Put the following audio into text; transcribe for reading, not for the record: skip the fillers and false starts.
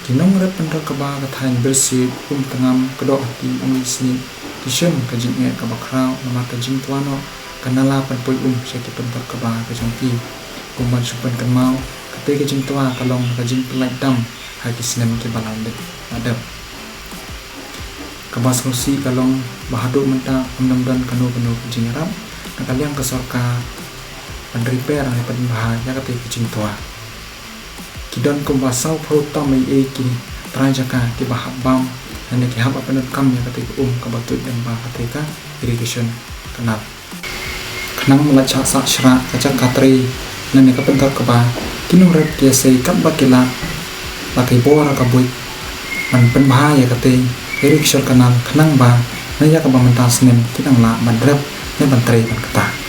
Kinong rep pentok keba kathain bersih tengam kedok di sini kisem kajing kabakrau nama kajing tuano kanala panpoi syaki pentok keba kajongki kuman supan kenmau kate kajing tua kalong kajing pelai dam haki sinem ke balan dek adab kabas kursi kalong bahadu menta amdam kanu kajing ram nakaliang kesorka penrepair ang pen bahaya kate kajing tua kidon kumbasau pau tamai kini trajaka ki bahab bam ane ki haba penat kam ya ketika kabatut dan bah ketika irrigation kenal kenang melacak sak syra kacak katri nane ka pentar ka ba kinung rep kia sei kap bakila bakai bora ka buik man pen bahaya kate irrigation kenal kenang ba naya ka ba mentas nem kinang la madrep ne bantrai ban kata